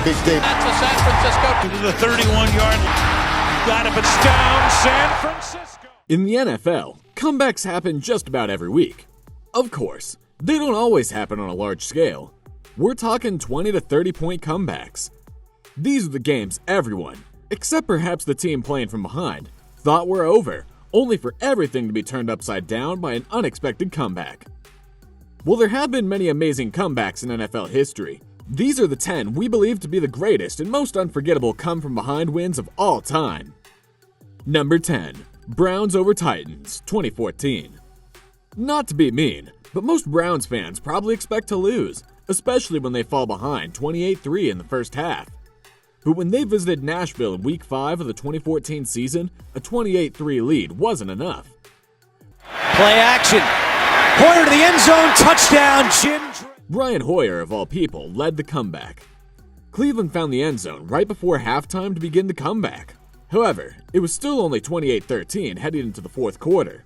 big day. That's a San Francisco to the 31-yard line. Got it, but it's down San Francisco. In the NFL, comebacks happen just about every week. Of course, they don't always happen on a large scale. We're talking 20 to 30 point comebacks. These are the games everyone, except perhaps the team playing from behind, thought were over, only for everything to be turned upside down by an unexpected comeback. While there have been many amazing comebacks in NFL history, these are the 10 we believe to be the greatest and most unforgettable come-from-behind wins of all time. Number 10. Browns over Titans, 2014. Not to be mean, but most Browns fans probably expect to lose, especially when they fall behind 28-3 in the first half. But when they visited Nashville in Week 5 of the 2014 season, a 28-3 lead wasn't enough. Play action. Hoyer to the end zone, touchdown, Jim. Brian Hoyer, of all people, led the comeback. Cleveland found the end zone right before halftime to begin the comeback. However, it was still only 28-13 heading into the fourth quarter.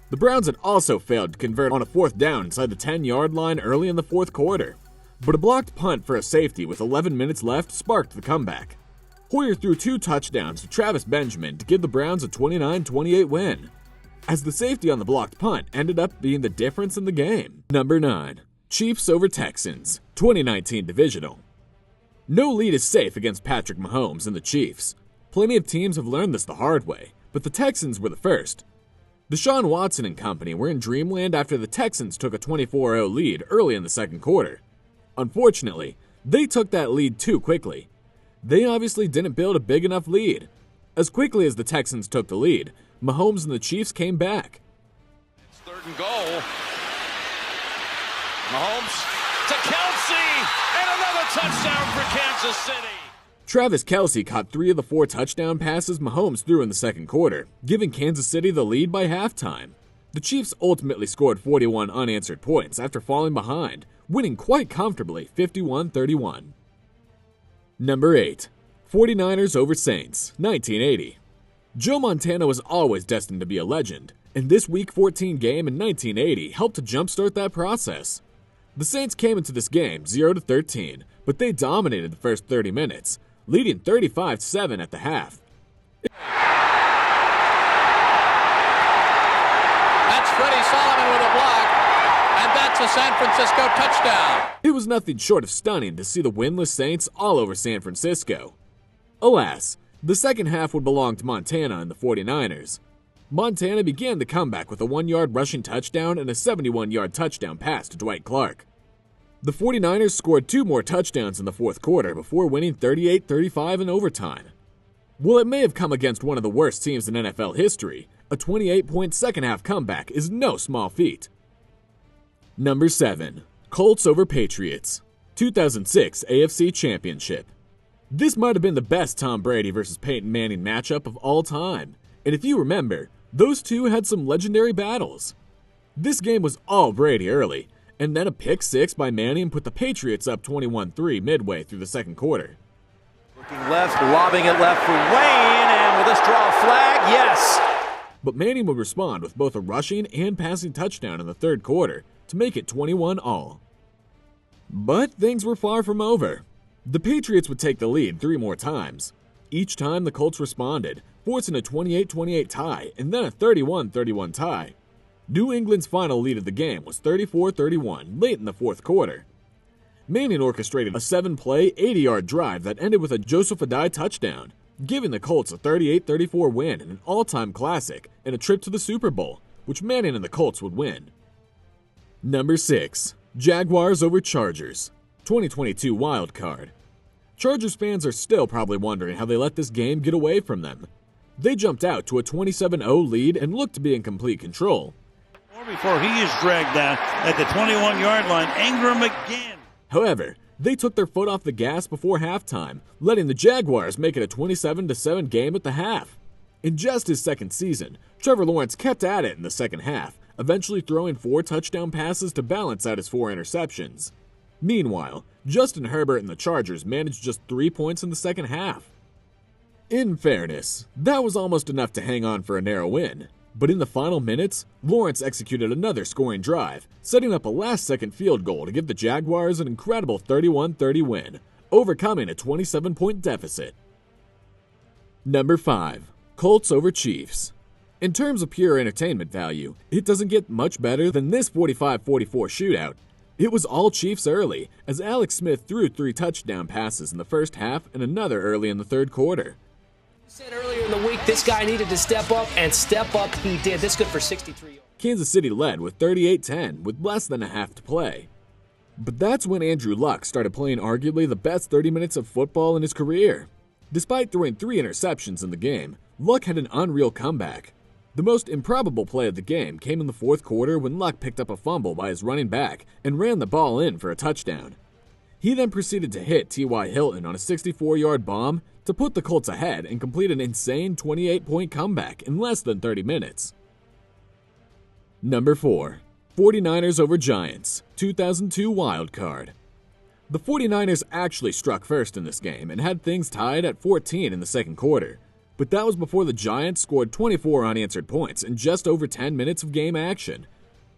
The Browns had also failed to convert on a fourth down inside the 10-yard line early in the fourth quarter. But a blocked punt for a safety with 11 minutes left sparked the comeback. Hoyer threw 2 touchdowns to Travis Benjamin to give the Browns a 29-28 win, as the safety on the blocked punt ended up being the difference in the game. Number 9. Chiefs over Texans, 2019 Divisional. No lead is safe against Patrick Mahomes and the Chiefs. Plenty of teams have learned this the hard way, but the Texans were the first. Deshaun Watson and company were in dreamland after the Texans took a 24-0 lead early in the second quarter. Unfortunately, they took that lead too quickly. They obviously didn't build a big enough lead. As quickly as the Texans took the lead, Mahomes and the Chiefs came back. It's 3rd and goal. Mahomes to Kelsey, and another touchdown for Kansas City. Travis Kelsey caught 3 of the 4 touchdown passes Mahomes threw in the second quarter, giving Kansas City the lead by halftime. The Chiefs ultimately scored 41 unanswered points after falling behind, winning quite comfortably 51-31. Number 8. 49ers over Saints, 1980. Joe Montana was always destined to be a legend, and this Week 14 game in 1980 helped to jumpstart that process. The Saints came into this game 0-13, but they dominated the first 30 minutes, leading 35-7 at the half. That's Freddie Solomon with a block, and that's a San Francisco touchdown. It was nothing short of stunning to see the winless Saints all over San Francisco. Alas, the second half would belong to Montana and the 49ers. Montana began the comeback with a 1-yard rushing touchdown and a 71-yard touchdown pass to Dwight Clark. The 49ers scored 2 more touchdowns in the fourth quarter before winning 38-35 in overtime. While it may have come against one of the worst teams in NFL history, a 28-point second-half comeback is no small feat. Number 7. Colts over Patriots, 2006 AFC Championship. This might have been the best Tom Brady versus Peyton Manning matchup of all time, and if you remember, those two had some legendary battles. This game was all Brady early, and then a pick 6 by Manning put the Patriots up 21-3 midway through the second quarter. Looking left, lobbing it left for Wayne, and will this draw a flag? Yes! But Manning would respond with both a rushing and passing touchdown in the third quarter to make it 21-all. But things were far from over. The Patriots would take the lead 3 more times. Each time the Colts responded, forcing a 28-28 tie and then a 31-31 tie. New England's final lead of the game was 34-31 late in the fourth quarter. Manning orchestrated a 7-play, 80-yard drive that ended with a Joseph Adai touchdown, giving the Colts a 38-34 win and an all-time classic and a trip to the Super Bowl, which Manning and the Colts would win. Number 6. Jaguars over Chargers, 2022 wild card. Chargers fans are still probably wondering how they let this game get away from them. They jumped out to a 27-0 lead and looked to be in complete control. Before he is dragged down at the 21-yard line, Ingram again. However, they took their foot off the gas before halftime, letting the Jaguars make it a 27-7 game at the half. In just his second season, Trevor Lawrence kept at it in the second half, eventually throwing 4 touchdown passes to balance out his 4 interceptions. Meanwhile, Justin Herbert and the Chargers managed just 3 points in the second half. In fairness, that was almost enough to hang on for a narrow win. But in the final minutes, Lawrence executed another scoring drive, setting up a last-second field goal to give the Jaguars an incredible 31-30 win, overcoming a 27-point deficit. Number 5. Colts over Chiefs. In terms of pure entertainment value, it doesn't get much better than this 45-44 shootout. It was all Chiefs early, as Alex Smith threw 3 touchdown passes in the first half and another early in the third quarter. You said earlier in the week this guy needed to step up, and step up he did. This good for 63 yards. Kansas City led with 38-10 with less than a half to play. But that's when Andrew Luck started playing arguably the best 30 minutes of football in his career. Despite throwing 3 interceptions in the game, Luck had an unreal comeback. The most improbable play of the game came in the fourth quarter when Luck picked up a fumble by his running back and ran the ball in for a touchdown. He then proceeded to hit T.Y. Hilton on a 64-yard bomb to put the Colts ahead and complete an insane 28-point comeback in less than 30 minutes. Number 4. 49ers over Giants, 2002 wild card. The 49ers actually struck first in this game and had things tied at 14 in the second quarter. But that was before the Giants scored 24 unanswered points in just over 10 minutes of game action.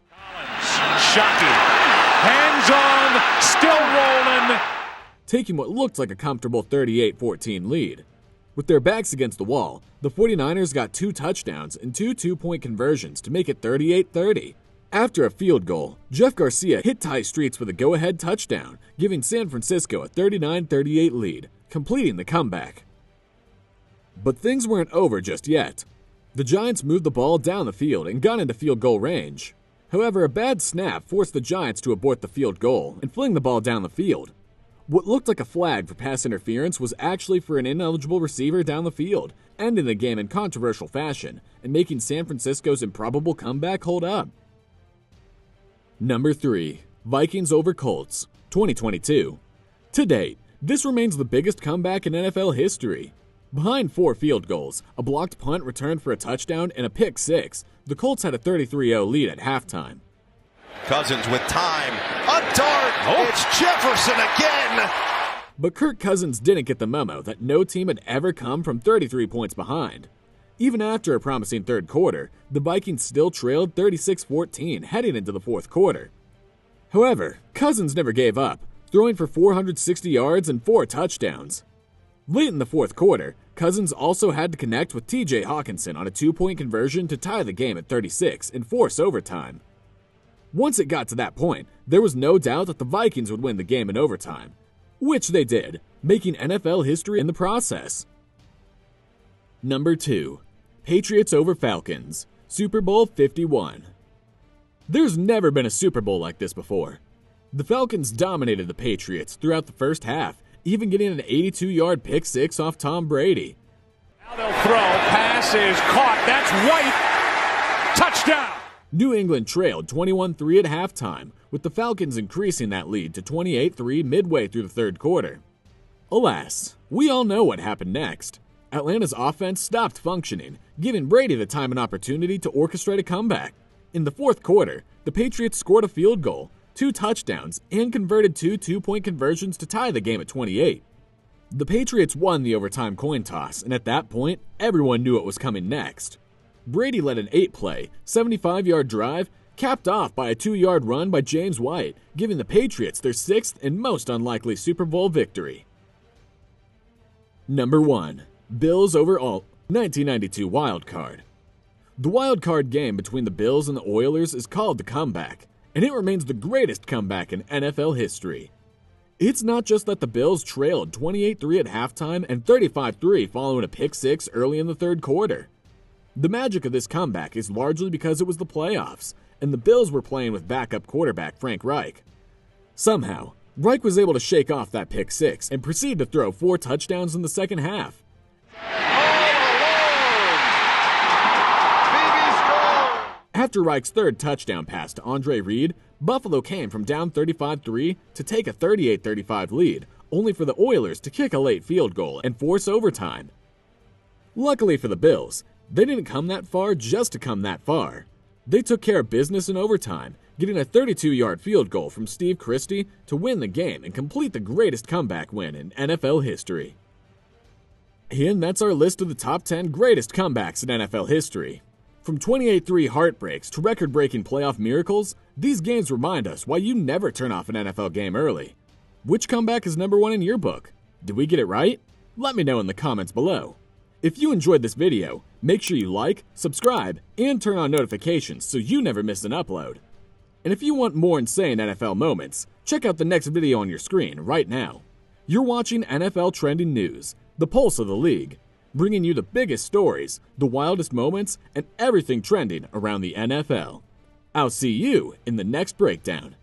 Shockey, hands on, still rolling. Taking what looked like a comfortable 38-14 lead. With their backs against the wall, the 49ers got 2 touchdowns and 2 two-point conversions to make it 38-30. After a field goal, Jeff Garcia hit Ty Streets with a go-ahead touchdown, giving San Francisco a 39-38 lead, completing the comeback. But things weren't over just yet. The Giants moved the ball down the field and got into field goal range. However, a bad snap forced the Giants to abort the field goal and fling the ball down the field. What looked like a flag for pass interference was actually for an ineligible receiver down the field, ending the game in controversial fashion and making San Francisco's improbable comeback hold up. Number 3. Vikings over Colts, 2022. To date, this remains the biggest comeback in NFL history. Behind 4 field goals, a blocked punt returned for a touchdown, and a pick 6, the Colts had a 33-0 lead at halftime. Cousins with time. A dart. It's Jefferson again. But Kirk Cousins didn't get the memo that no team had ever come from 33 points behind. Even after a promising third quarter, the Vikings still trailed 36-14 heading into the fourth quarter. However, Cousins never gave up, throwing for 460 yards and 4 touchdowns. Late in the fourth quarter, Cousins also had to connect with T.J. Hawkinson on a 2-point conversion to tie the game at 36 and force overtime. Once it got to that point, there was no doubt that the Vikings would win the game in overtime, which they did, making NFL history in the process. Number 2. Patriots over Falcons, Super Bowl 51. There's never been a Super Bowl like this before. The Falcons dominated the Patriots throughout the first half, even getting an 82-yard pick 6 off Tom Brady. Now they'll throw, pass is caught, that's White, touchdown! New England trailed 21-3 at halftime, with the Falcons increasing that lead to 28-3 midway through the third quarter. Alas, we all know what happened next. Atlanta's offense stopped functioning, giving Brady the time and opportunity to orchestrate a comeback. In the fourth quarter, the Patriots scored a field goal, 2 touchdowns, and converted 2 two-point conversions to tie the game at 28. The Patriots won the overtime coin toss, and at that point, everyone knew what was coming next. Brady led an 8-play, 75-yard drive, capped off by a 2-yard run by James White, giving the Patriots their 6th and most unlikely Super Bowl victory. Number 1. Bills over 1992 wild card. The wild card game between the Bills and the Oilers is called the comeback, and it remains the greatest comeback in NFL history. It's not just that the Bills trailed 28-3 at halftime and 35-3 following a pick 6 early in the third quarter. The magic of this comeback is largely because it was the playoffs, and the Bills were playing with backup quarterback Frank Reich. Somehow, Reich was able to shake off that pick 6 and proceed to throw 4 touchdowns in the second half. After Reich's third touchdown pass to Andre Reed, Buffalo came from down 35-3 to take a 38-35 lead, only for the Oilers to kick a late field goal and force overtime. Luckily for the Bills, they didn't come that far just to come that far. They took care of business in overtime, getting a 32-yard field goal from Steve Christie to win the game and complete the greatest comeback win in NFL history. And that's our list of the top 10 greatest comebacks in NFL history. From 28-3 heartbreaks to record-breaking playoff miracles, these games remind us why you never turn off an NFL game early. Which comeback is number 1 in your book? Did we get it right? Let me know in the comments below. If you enjoyed this video, make sure you like, subscribe, and turn on notifications so you never miss an upload. And if you want more insane NFL moments, check out the next video on your screen right now. You're watching NFL Trending News, the pulse of the league, bringing you the biggest stories, the wildest moments, and everything trending around the NFL. I'll see you in the next breakdown.